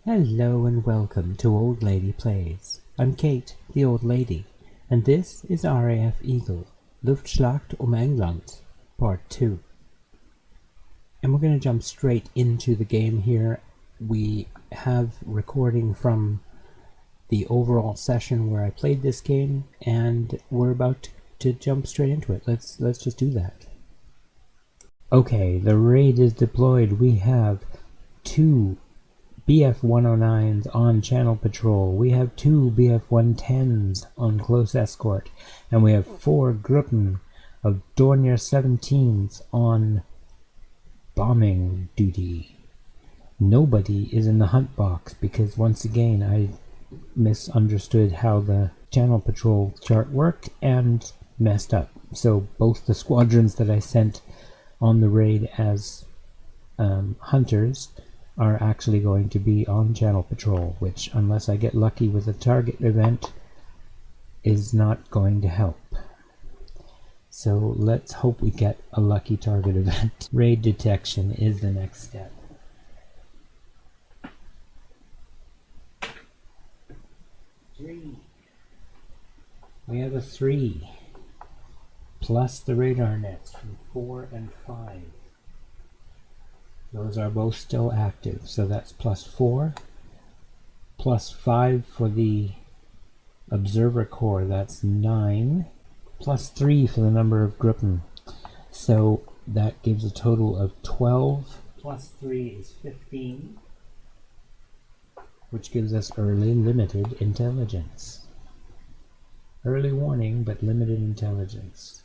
Hello and welcome to Old Lady Plays. I'm Kate, the Old Lady, and this is RAF Eagle, Luftschlacht England, Part 2. And we're going to jump straight into the game here. We have recording from the overall session where I played this game, and we're about to jump straight into it. Let's just do that. Okay, the raid is deployed. We have 2 BF-109s on channel patrol. We have 2 BF-110s on close escort, and we have 4 Gruppen of Dornier 17s on bombing duty. Nobody is in the hunt box because once again I misunderstood how the channel patrol chart worked and messed up. So both the squadrons that I sent on the raid as hunters are actually going to be on channel patrol, which, unless I get lucky with a target event, is not going to help. So let's hope we get a lucky target event. Raid detection is the next step. Three. We have a 3 plus the radar nets from 4 and 5. Those are both still active, so that's +4, +5 for the observer corps, that's 9, +3 for the number of Gruppen. So that gives a total of 12, +3 is 15, which gives us early limited intelligence. Early warning, but limited intelligence.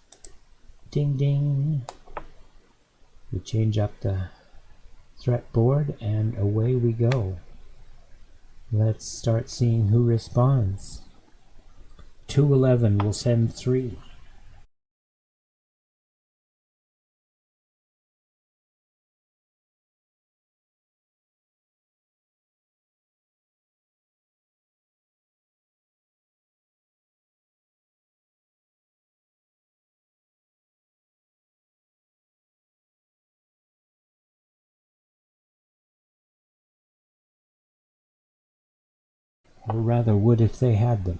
Ding ding! We change up the threat board and away we go. Let's start seeing who responds. 211 will send 3. Or rather would if they had them.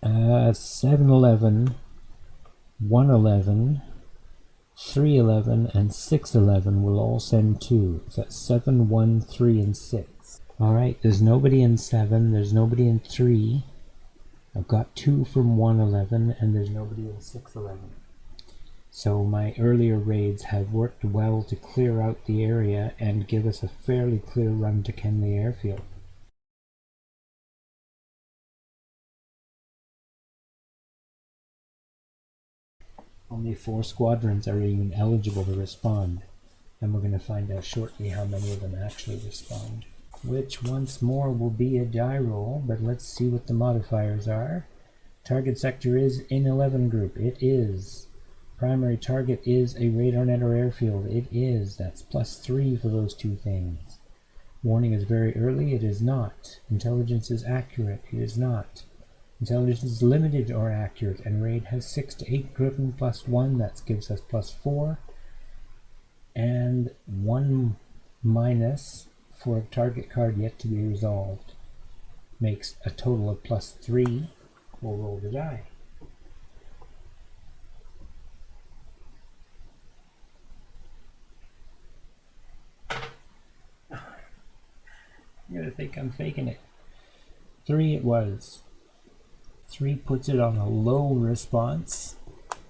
711, 111, 311, and 611 will all send 2. So that's 7, 1, 3, and 6. Alright, there's nobody in 7, there's nobody in 3. I've got 2 from 111, and there's nobody in 611. So my earlier raids have worked well to clear out the area and give us a fairly clear run to Kenley Airfield. Only 4 squadrons are even eligible to respond, and we're going to find out shortly how many of them actually respond. Which once more will be a die roll, but let's see what the modifiers are. Target sector is in 11 group. It is. Primary target is a radar net or airfield. It is. That's +3 for those 2 things. Warning is very early. It is not. Intelligence is accurate. It is not. Intelligence is limited or accurate, and raid has 6 to 8 Gruppen +1, that gives us +4, and 1 minus for a target card yet to be resolved. Makes a total of +3. We'll roll the die. You're gonna think I'm faking it. 3 it was. 3 puts it on a low response.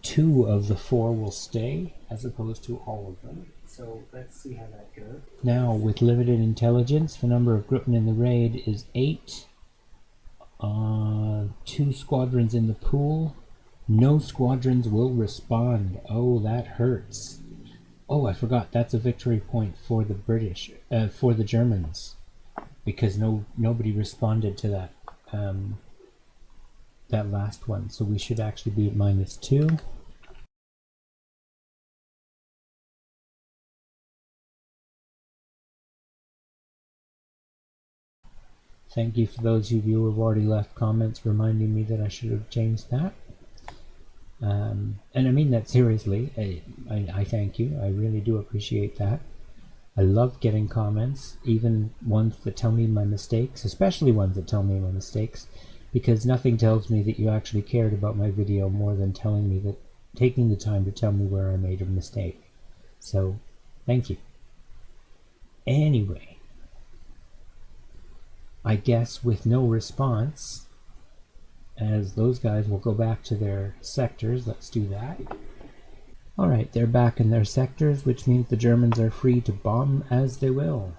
2 of the 4 will stay, as opposed to all of them. So let's see how that goes. Now, with limited intelligence, the number of Gruppen in the raid is 8. 2 squadrons in the pool. No squadrons will respond. Oh, that hurts. Oh, I forgot. That's a victory point for the British, for the Germans, because nobody responded to that. That last one, so we should actually be at -2. Thank you for those of you who have already left comments reminding me that I should have changed that. And I mean that seriously. I thank you. I really do appreciate that. I love getting comments, even ones that tell me my mistakes, especially ones that tell me my mistakes, because nothing tells me that you actually cared about my video more than telling me that, taking the time to tell me where I made a mistake. So, thank you. Anyway, I guess with no response, as those guys will go back to their sectors, let's do that. Alright, they're back in their sectors, which means the Germans are free to bomb as they will.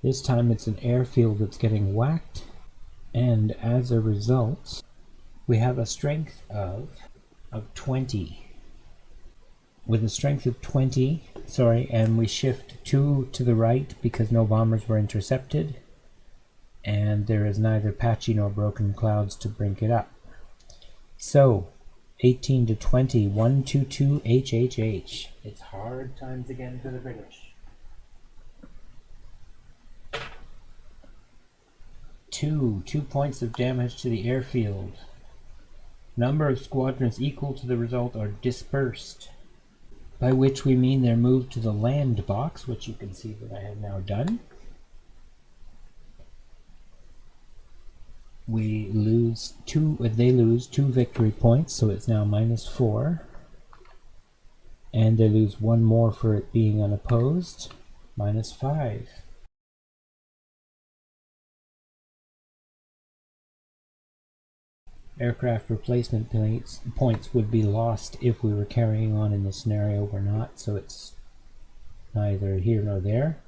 This time it's an airfield that's getting whacked, and as a result, we have a strength of 20. With a strength of 20, and we shift 2 to the right because no bombers were intercepted, and there is neither patchy nor broken clouds to bring it up. So, 18 to 20, 122 HHH. It's hard times again for the British. 2 points of damage to the airfield. Number of squadrons equal to the result are dispersed, by which we mean they're moved to the land box, which you can see that I have now done. They lose 2 victory points, so it's now -4. And they lose 1 more for it being unopposed, -5. Aircraft replacement points would be lost if we were carrying on in the scenario we're not, so it's neither here nor there.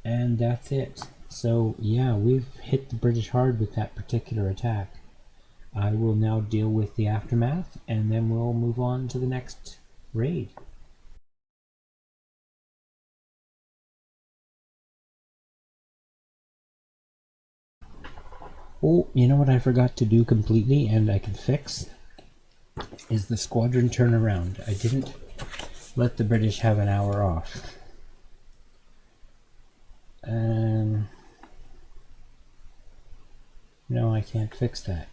And that's it. So yeah, we've hit the British hard with that particular attack. I will now deal with the aftermath, and then we'll move on to the next raid. Oh, you know what I forgot to do completely, and I can fix, is the squadron turnaround. I didn't let the British have an hour off. No, I can't fix that.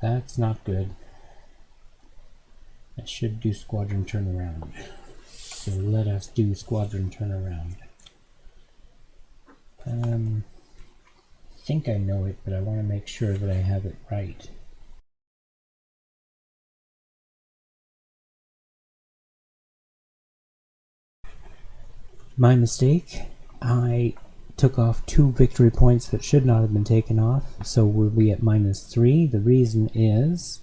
That's not good. I should do squadron turnaround. So let us do squadron turnaround. I think I know it, but I want to make sure that I have it right. My mistake. I took off 2 victory points that should not have been taken off, so we'll be at -3. The reason is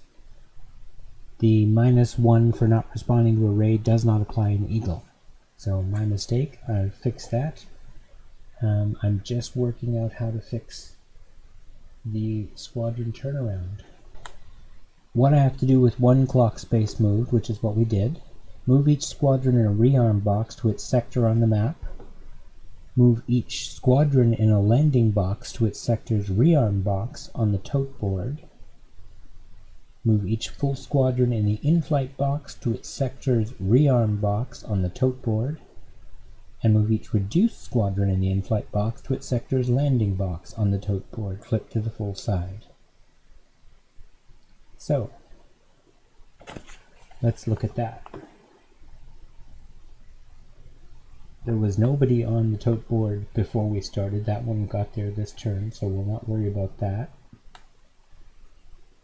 the -1 for not responding to a raid does not apply in Eagle. So my mistake, I fixed that. I'm just working out how to fix the squadron turnaround. What I have to do with 1 clock space move, which is what we did, move each squadron in a rearm box to its sector on the map, move each squadron in a landing box to its sector's rearm box on the tote board, move each full squadron in the in-flight box to its sector's rearm box on the tote board, and move each reduced squadron in the in-flight box to its sector's landing box on the tote board, flipped to the full side. So, let's look at that. There was nobody on the tote board before we started. That one got there this turn, so we'll not worry about that.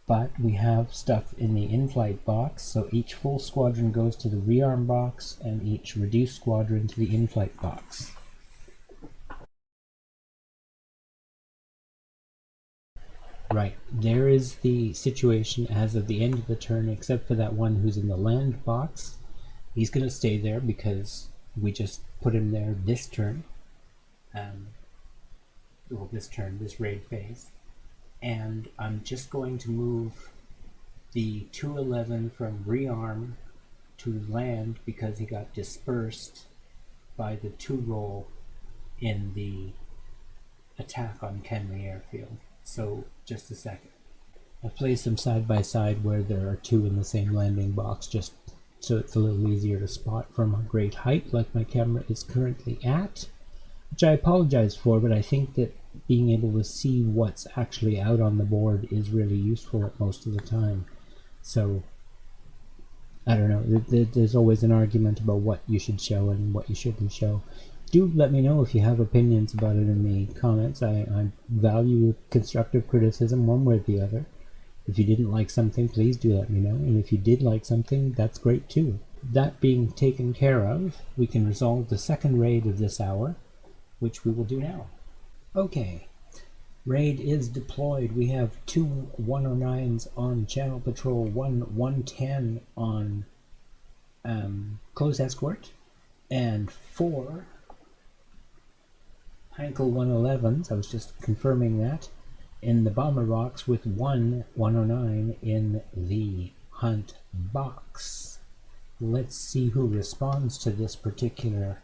But we have stuff in the in-flight box, so each full squadron goes to the rearm box, and each reduced squadron to the in-flight box. Right, there is the situation as of the end of the turn, except for that one who's in the land box. He's going to stay there because we just put him there this turn. This raid phase. And I'm just going to move the 211 from rearm to land because he got dispersed by the 2 roll in the attack on Kenley Airfield. So, just a second. I placed them side by side where there are 2 in the same landing box, just so it's a little easier to spot from a great height like my camera is currently at, which I apologize for, but I think that being able to see what's actually out on the board is really useful at most of the time. So I don't know. There's always an argument about what you should show and what you shouldn't show. Do let me know if you have opinions about it in the comments. I value constructive criticism one way or the other. If you didn't like something, please do let me know. And if you did like something, that's great too. That being taken care of, we can resolve the second raid of this hour, which we will do now. Okay. Raid is deployed. We have 2 109s on channel patrol, 1 110 on close escort, and 4 Heinkel 111s, I was just confirming that, in the bomber box, with 1 109 in the hunt box. Let's see who responds to this particular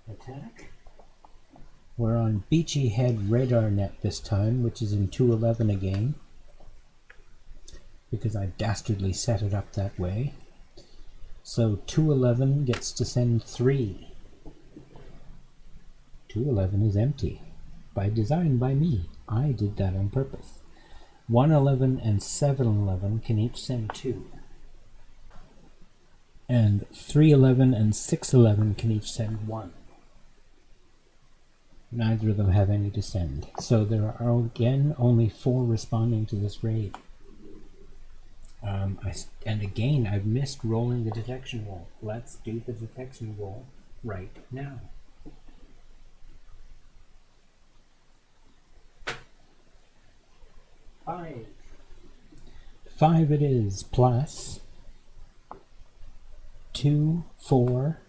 attack. We're on Beachy Head radar net this time, which is in 211 again, because I dastardly set it up that way. So 211 gets to send 3. 211 is empty. By design by me. I did that on purpose. 111 and 711 can each send 2. And 311 and 611 can each send 1. Neither of them have any to send. So there are again only 4 responding to this raid. And again, I've missed rolling the detection roll. Let's do the detection roll right now. Five it is, plus 2, 4,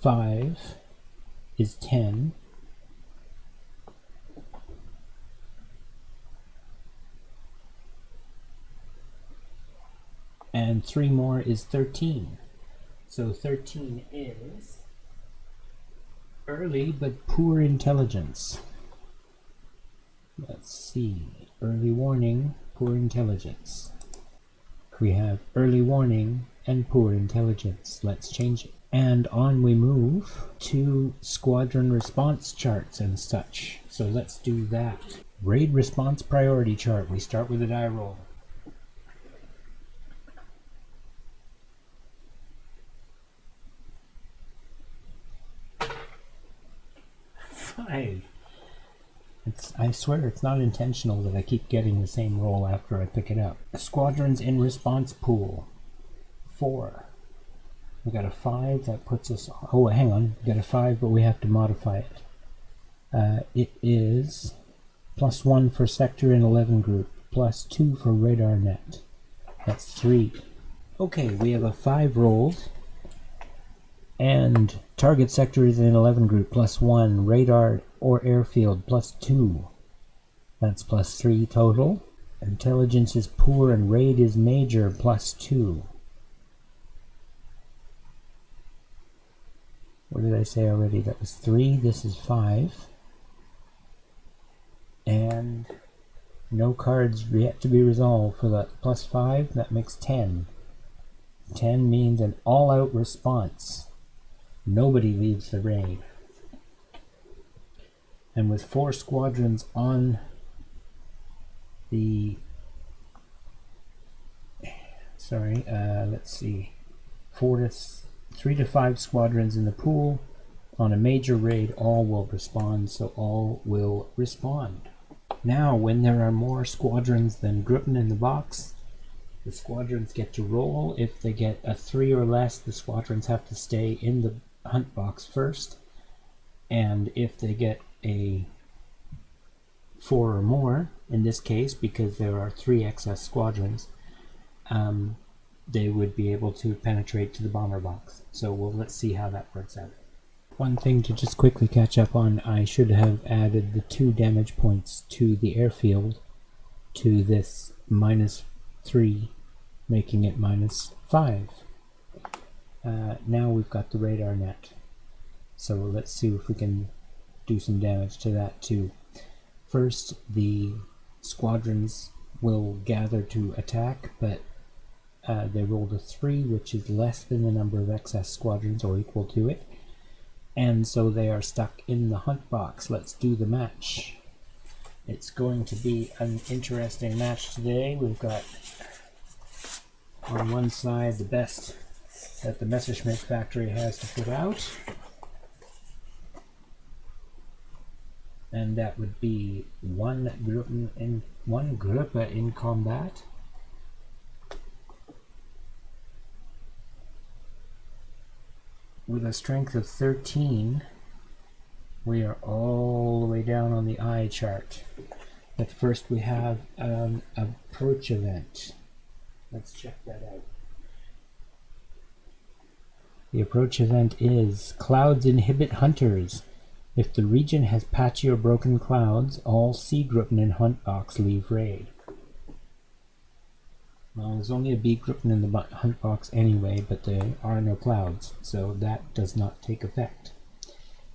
5 is 10. And 3 more is 13. So 13 is early but poor intelligence. Let's see. Early warning, poor intelligence. We have early warning and poor intelligence. Let's change it. And on we move to squadron response charts and such. So let's do that. Raid response priority chart. We start with a die roll. 5. I swear it's not intentional that I keep getting the same roll after I pick it up. Squadrons in response pool. 4. We got a 5, that puts us... Oh, hang on. We got a 5, but we have to modify it. It is +1 for sector in 11 group, +2 for radar net. That's 3. Okay, we have a 5 rolled. And target sector is in 11 group, +1. Radar or airfield, +2. That's +3 total. Intelligence is poor and raid is major, +2. What did I say already? That was 3. This is 5. And no cards yet to be resolved for that +5. That makes 10. 10 means an all-out response. Nobody leaves the raid. And with 4 squadrons on the... let's see. 3 to 5 squadrons in the pool. On a major raid, all will respond, so all will respond. Now, when there are more squadrons than Gruppen in the box, the squadrons get to roll. If they get a 3 or less, the squadrons have to stay in the hunt box first. And if they get a 4 or more, in this case, because there are 3 excess squadrons, they would be able to penetrate to the bomber box. So let's see how that works out. One thing to just quickly catch up on, I should have added the 2 damage points to the airfield to this -3, making it -5. Now we've got the radar net. So let's see if we can do some damage to that too. First, the squadrons will gather to attack, but they rolled a 3, which is less than the number of excess squadrons, or equal to it. And so they are stuck in the hunt box. Let's do the match. It's going to be an interesting match today. We've got on one side the best that the Messerschmitt factory has to put out. And that would be one Gruppe in combat. With a strength of 13, we are all the way down on the eye chart. But first we have an approach event. Let's check that out. The approach event is Clouds inhibit hunters. If the region has patchy or broken clouds, all C-Gruppen in hunt box leave raid. Well, there's only a B-Gruppen in the hunt box anyway, but there are no clouds, so that does not take effect.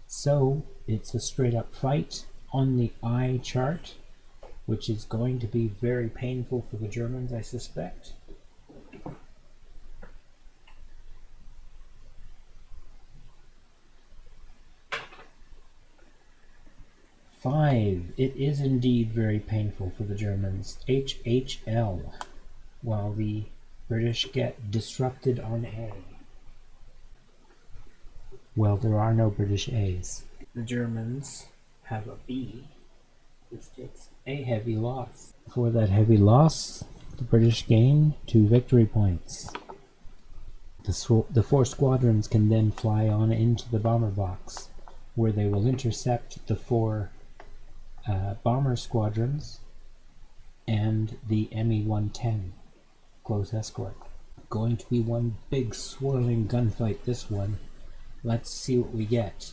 So, it's a straight up fight on the eye chart, which is going to be very painful for the Germans, I suspect. It is indeed very painful for the Germans. HHL, while the British get disrupted on A. Well, there are no British A's. The Germans have a B, which takes a heavy loss. For that heavy loss, the British gain 2 victory points. The 4 squadrons can then fly on into the bomber box, where they will intercept the 4 bomber squadrons and the Me-110 close escort. Going to be one big swirling gunfight, this one. Let's see what we get.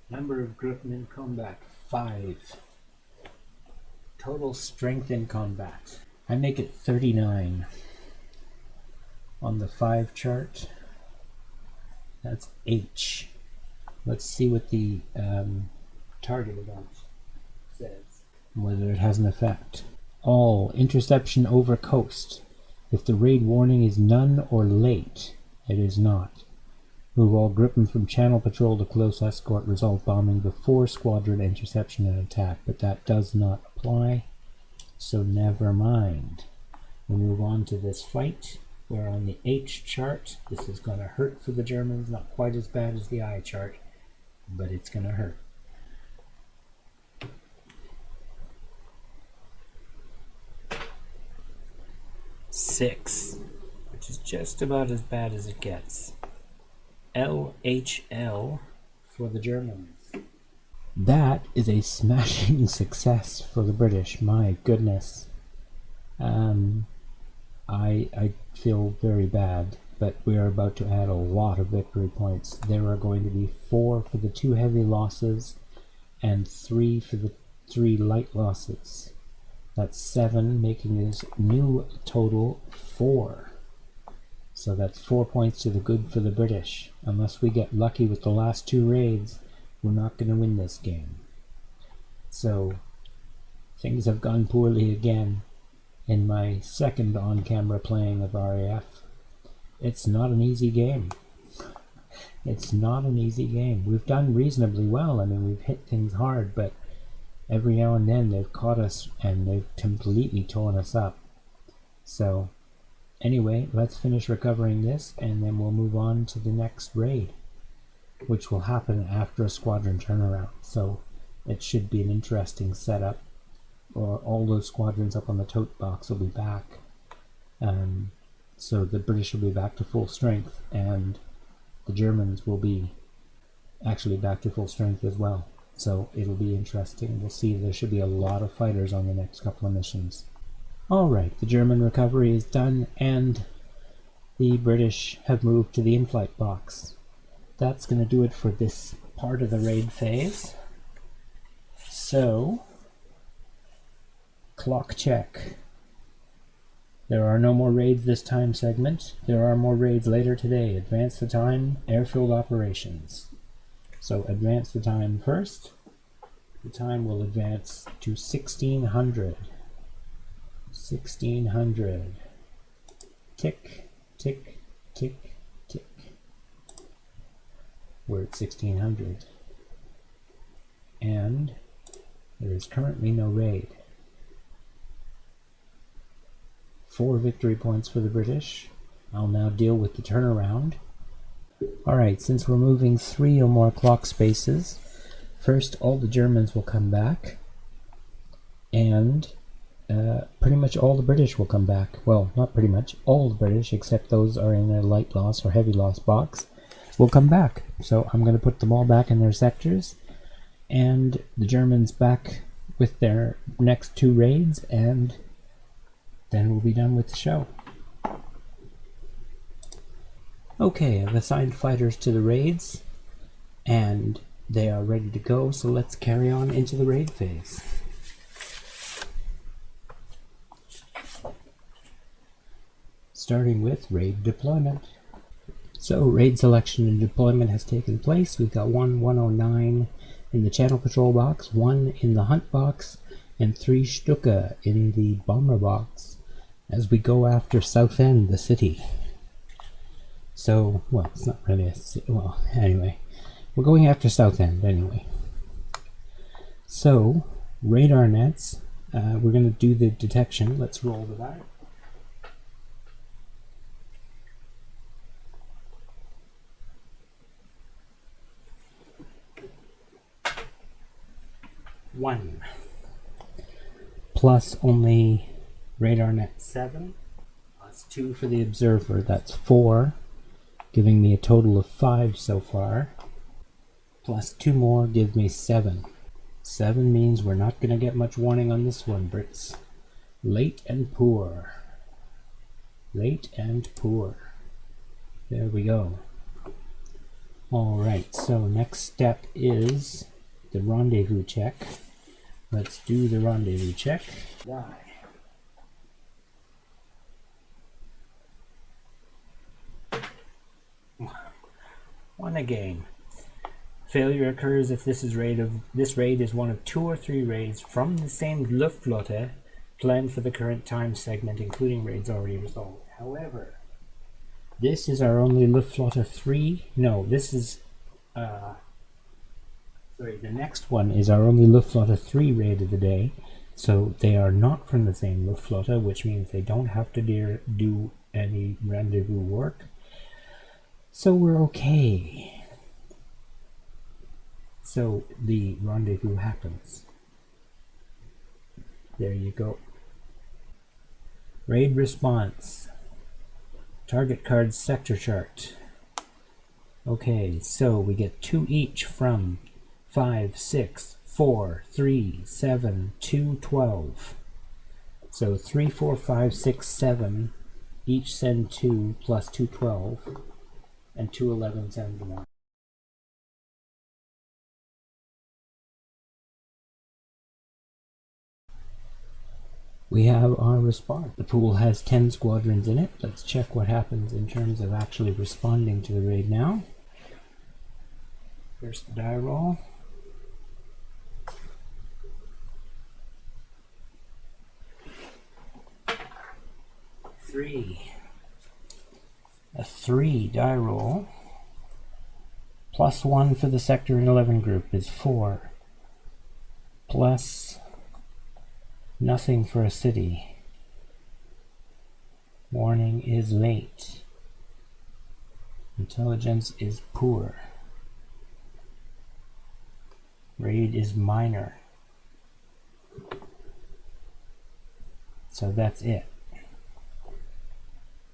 Number of Gruppen in combat, 5. Total strength in combat, I make it 39. On the 5 chart, that's H. Let's see what the target event says, whether it has an effect. All interception over coast. If the raid warning is none or late, it is not. Move all Gruppen from channel patrol to close escort, resolve bombing before squadron interception and attack, but that does not apply, so never mind. We'll move on to this fight. We're on the H chart. This is going to hurt for the Germans, not quite as bad as the I chart, but it's going to hurt. Six, which is just about as bad as it gets. LHL for the Germans. That is a smashing success for the British, my goodness. I feel very bad, but we are about to add a lot of victory points. There are going to be 4 for the 2 heavy losses and 3 for the 3 light losses. That's 7, making this new total 4. So that's 4 points to the good for the British. Unless we get lucky with the last 2 raids, we're not going to win this game. So things have gone poorly again in my second on-camera playing of RAF. It's not an easy game. It's not an easy game. We've done reasonably well. I mean, we've hit things hard, but every now and then they've caught us and they've completely torn us up. So anyway, let's finish recovering this and then we'll move on to the next raid, which will happen after a squadron turnaround. So it should be an interesting setup. Or all those squadrons up on the tote box will be back. So the British will be back to full strength and the Germans will be actually back to full strength as well. So it'll be interesting. We'll see. There should be a lot of fighters on the next couple of missions. Alright, the German recovery is done and the British have moved to the in-flight box. That's going to do it for this part of the raid phase. So, clock check. There are no more raids this time segment. There are more raids later today. Advance the time, airfield operations. So advance the time first. The time will advance to 1600. 1600. Tick, tick, tick, tick. We're at 1600. And there is currently no raid. 4 victory points for the British. I'll now deal with the turnaround. Alright, since we're moving 3 or more clock spaces, first all the Germans will come back, and pretty much all the British will come back. Well, not pretty much, all the British, except those are in a light loss or heavy loss box, will come back. So I'm going to put them all back in their sectors, and the Germans back with their next 2 raids, and then we'll be done with the show. Okay, I've assigned fighters to the raids, and they are ready to go, so let's carry on into the raid phase. Starting with raid deployment. So raid selection and deployment has taken place. We've got 109 in the channel patrol box, 1 in the hunt box, and 3 Stuka in the bomber box as we go after Southend, the city. So, well, it's not really a city. Well, anyway, we're going after Southend anyway. So, radar nets, we're going to do the detection. Let's roll the die. One. Plus only radar net 7. Plus 2 for the observer, that's 4. Giving me a total of 5 so far. Plus 2 more give me 7. 7 means we're not going to get much warning on this one, Brits. Late and poor. Late and poor. There we go. Alright, so next step is the rendezvous check. Let's do the rendezvous check. Die. One again. Failure occurs if this raid is one of 2 or 3 raids from the same Luftflotte planned for the current time segment, including raids already resolved. However, this is our only Luftflotte 3. No, this is sorry, the next one is our only Luftflotte 3 raid of the day. So they are not from the same Luftflotte, which means they don't have to do any rendezvous work. So we're okay. So the rendezvous happens. There you go. Raid response. Target card sector chart. Okay, so we get 2 each from 5, 6, 4, 3, 7, 2, 12. So 3, 4, 5, 6, 7 each send 2 plus 2, 12. And 2, 11 sends 1. We have our response. The pool has 10 squadrons in it. Let's check what happens in terms of actually responding to the raid now. First the die roll. A 3 die roll. Plus 1 for the sector and 11 group is 4. Plus nothing for a city. Warning is late. Intelligence is poor. Raid is minor. So that's it.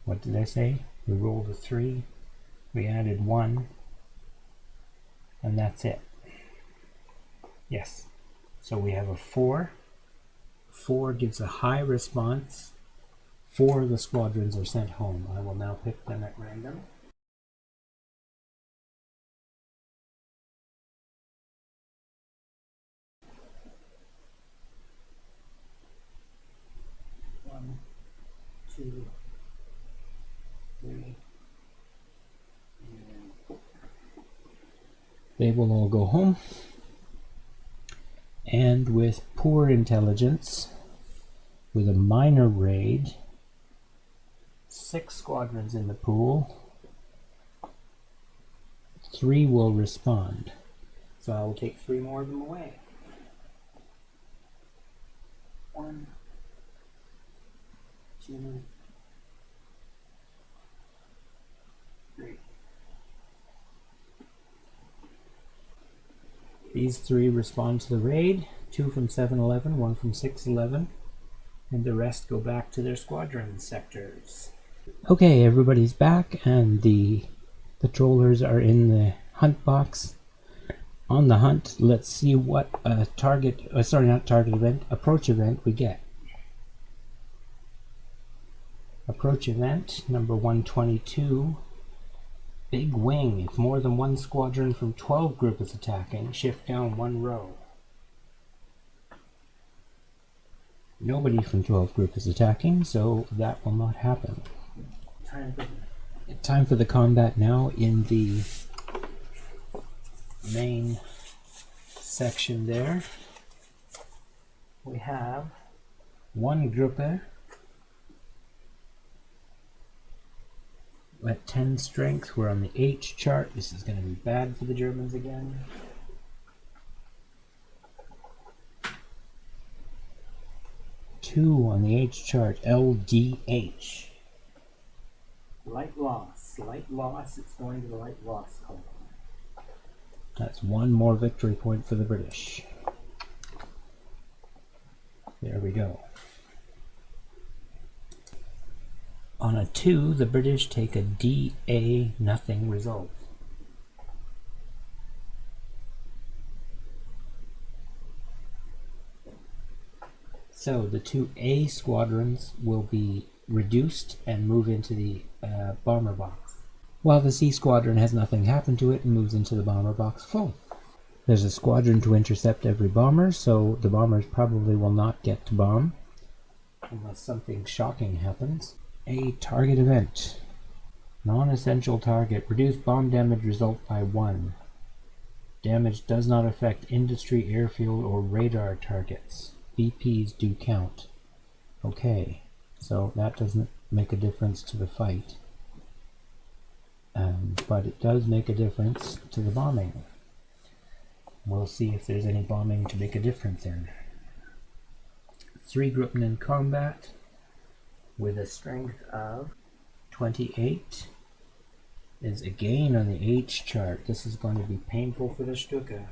What did I say? We rolled a 3. We added 1. And that's it. Yes. So we have a 4. 4 gives a high response. 4 of the squadrons are sent home. I will now pick them at random. One, 2, 3, and they will all go home. And with poor intelligence, with a minor raid, 6 squadrons in the pool, 3 will respond. So I will take 3 more of them away. 1, 2, 3. These 3 respond to the raid, 2 from 7-11, 1 from 6-11, and the rest go back to their squadron sectors. Okay, everybody's back, and the patrollers are in the hunt box. On the hunt, let's see what approach event we get. Approach event number 122. Big wing. If more than one squadron from 12 group is attacking, shift down 1 row. Nobody from 12 group is attacking, so that will not happen. Time for the combat now in the main section there. We have 1 Gruppe at 10 strength. We're on the H chart. This is going to be bad for the Germans again. Two on the H chart, LDH. Light loss. Light loss. It's going to the light loss column. That's 1 more victory point for the British. There we go. On a 2, the British take a DA nothing result. So the 2A squadrons will be reduced and move into the bomber box, while the C squadron has nothing happen to it and moves into the bomber box full. There's a squadron to intercept every bomber, so the bombers probably will not get to bomb unless something shocking happens. A target event. Non-essential target. Reduce bomb damage result by 1. Damage does not affect industry, airfield, or radar targets. VPs do count. Okay, so that doesn't make a difference to the fight. But it does make a difference to the bombing. We'll see if there's any bombing to make a difference in. 3 Gruppen in combat with a strength of 28 is again on the H chart. This is going to be painful for the Stuka.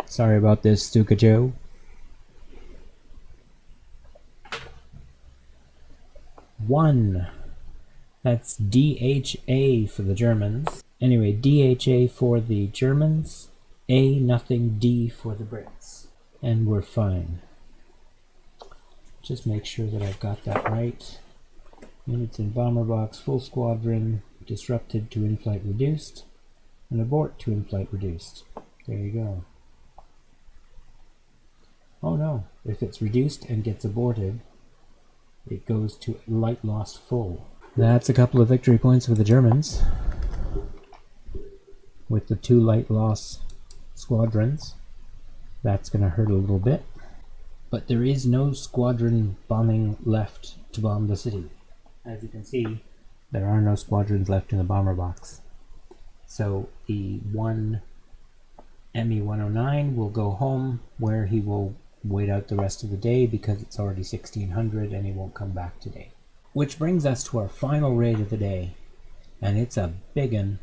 Sorry about this, Stuka Joe. 1. That's DHA for the Germans. Anyway, DHA for the Germans, A nothing D for the Brits. And we're fine. Just make sure that I've got that right. Units in bomber box, full squadron, disrupted to in-flight reduced, and abort to in-flight reduced. There you go. Oh no, if it's reduced and gets aborted, it goes to light loss full. That's a couple of victory points for the Germans, with the 2 light loss squadrons. That's going to hurt a little bit. But there is no squadron bombing left to bomb the city. As you can see, there are no squadrons left in the bomber box. So the 1 ME-109 will go home, where he will wait out the rest of the day because it's already 1600 and he won't come back today. Which brings us to our final raid of the day, and it's a big one.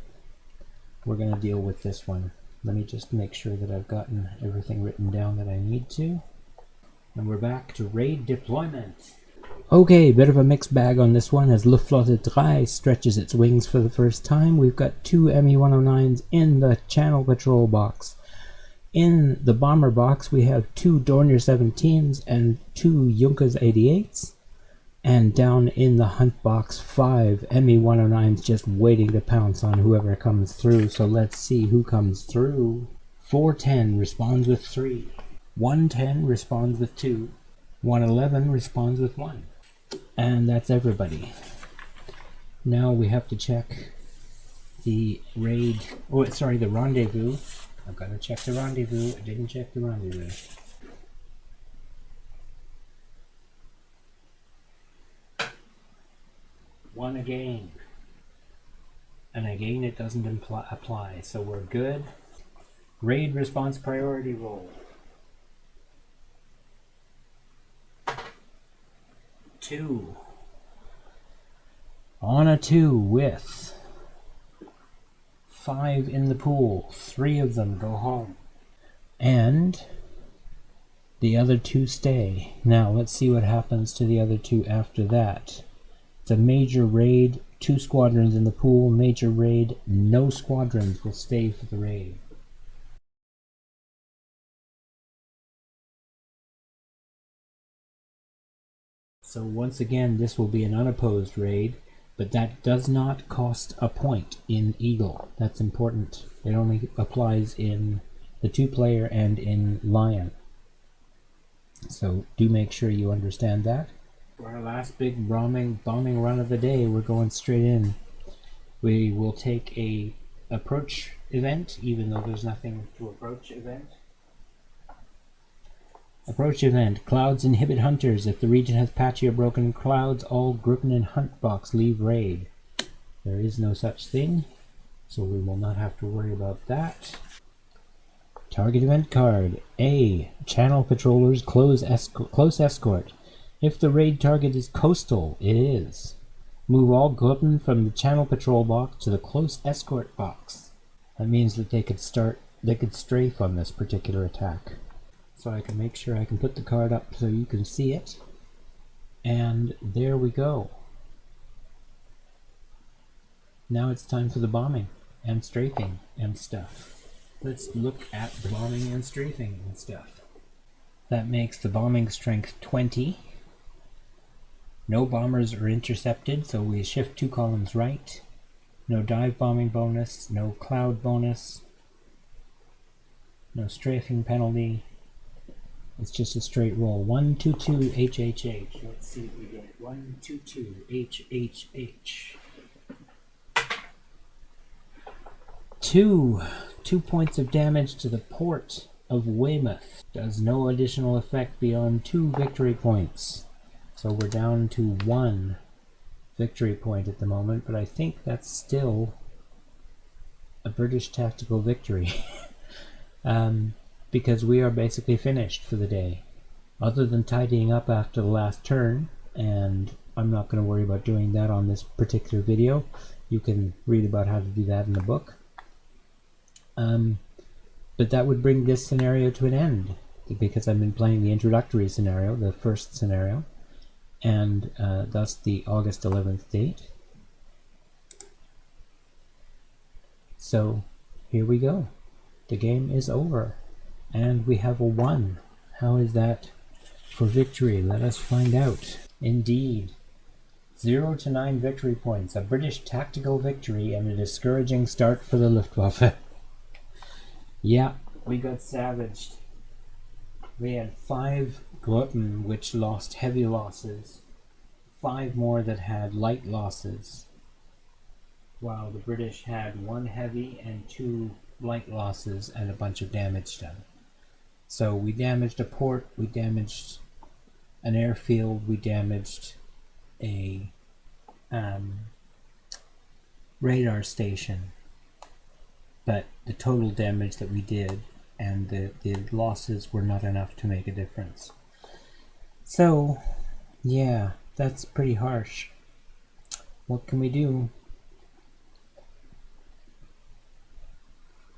We're going to deal with this one. Let me just make sure that I've gotten everything written down that I need to. And we're back to raid deployment. Okay, bit of a mixed bag on this one as Luftflotte 3 stretches its wings for the first time. We've got 2 ME-109s in the channel patrol box. In the bomber box, we have 2 Dornier 17s and 2 Junkers 88s. And down in the hunt box, 5 ME-109s just waiting to pounce on whoever comes through. So let's see who comes through. 410 responds with 3. 110 responds with 2. 111 responds with 1. And that's everybody. Now we have to check the raid. Oh, sorry, the rendezvous. I've got to check the rendezvous. I didn't check the rendezvous. One again. And again it doesn't apply, so we're good. Raid response priority roll. 2. On a 2 with 5 in the pool. 3 of them go home. And the other 2 stay. Now let's see what happens to the other 2 after that. It's a major raid. 2 squadrons in the pool. Major raid. No squadrons will stay for the raid. So once again, this will be an unopposed raid, but that does not cost a point in Eagle. That's important. It only applies in the 2-player and in Lion. So do make sure you understand that. For our last big bombing run of the day, we're going straight in. We will take a approach event, even though there's nothing to approach event. Approach event. Clouds inhibit hunters. If the region has patchy or broken clouds, all Gripen and Hunt box leave raid. There is no such thing, so we will not have to worry about that. Target event card. A. Channel patrollers close close escort. If the raid target is coastal, it is. Move all Gripen from the channel patrol box to the close escort box. That means that they could strafe on this particular attack. So I can make sure I can put the card up so you can see it. And there we go. Now it's time for the bombing and strafing and stuff. Let's look at the bombing and strafing and stuff. That makes the bombing strength 20. No bombers are intercepted, so we shift 2 columns right. No dive bombing bonus, no cloud bonus, no strafing penalty. It's just a straight roll. 122 HHH. Let's see what we get. 122 HHH. 2 points of damage to the port of Weymouth. Does no additional effect beyond 2 victory points. So we're down to 1 victory point at the moment, but I think that's still a British tactical victory. Because we are basically finished for the day. Other than tidying up after the last turn, and I'm not going to worry about doing that on this particular video. You can read about how to do that in the book. But that would bring this scenario to an end, because I've been playing the introductory scenario, the first scenario, and thus the August 11th date. So here we go. The game is over. And we have a 1. How is that for victory? Let us find out. Indeed. 0 to 9 victory points. A British tactical victory and a discouraging start for the Luftwaffe. Yeah, we got savaged. We had 5 Gripen which lost heavy losses. 5 more that had light losses. While the British had 1 heavy and 2 light losses and a bunch of damage done. So we damaged a port, we damaged an airfield, we damaged a radar station. But the total damage that we did and the losses were not enough to make a difference. So, yeah, that's pretty harsh. What can we do?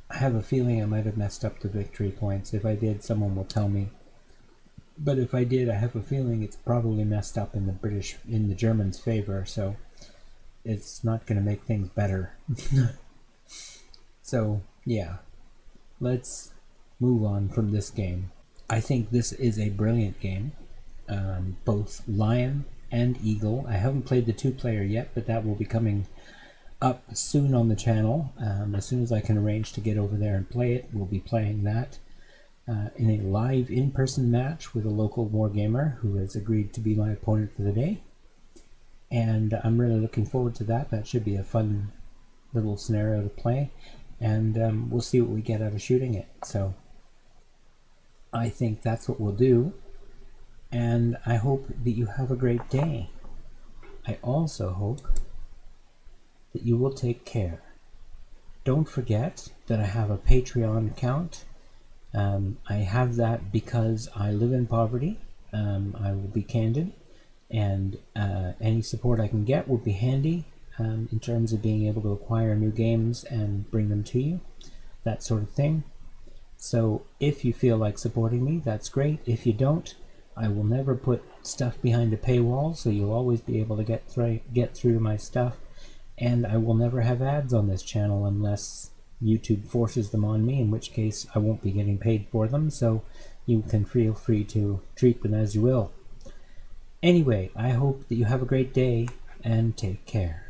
I have a feeling I might have messed up the victory points. If I did, someone will tell me. But if I did, I have a feeling it's probably messed up in the Germans' favor, so it's not going to make things better. So, yeah. Let's move on from this game. I think this is a brilliant game. Both Lion and Eagle. I haven't played the 2-player yet, but that will be coming up soon on the channel. As soon as I can arrange to get over there and play it, we'll be playing that in a live in-person match with a local wargamer who has agreed to be my opponent for the day. And I'm really looking forward to that. That should be a fun little scenario to play, and we'll see what we get out of shooting it. So I think that's what we'll do, and I hope that you have a great day. I also hope that you will take care. Don't forget that I have a Patreon account. I have that because I live in poverty. I will be candid, and any support I can get will be handy. in terms of being able to acquire new games and bring them to you, that sort of thing. So if you feel like supporting me, that's great. If you don't, I will never put stuff behind a paywall, so you'll always be able to get through my stuff, and I will never have ads on this channel unless YouTube forces them on me, in which case I won't be getting paid for them, so you can feel free to treat them as you will. Anyway, I hope that you have a great day, and take care.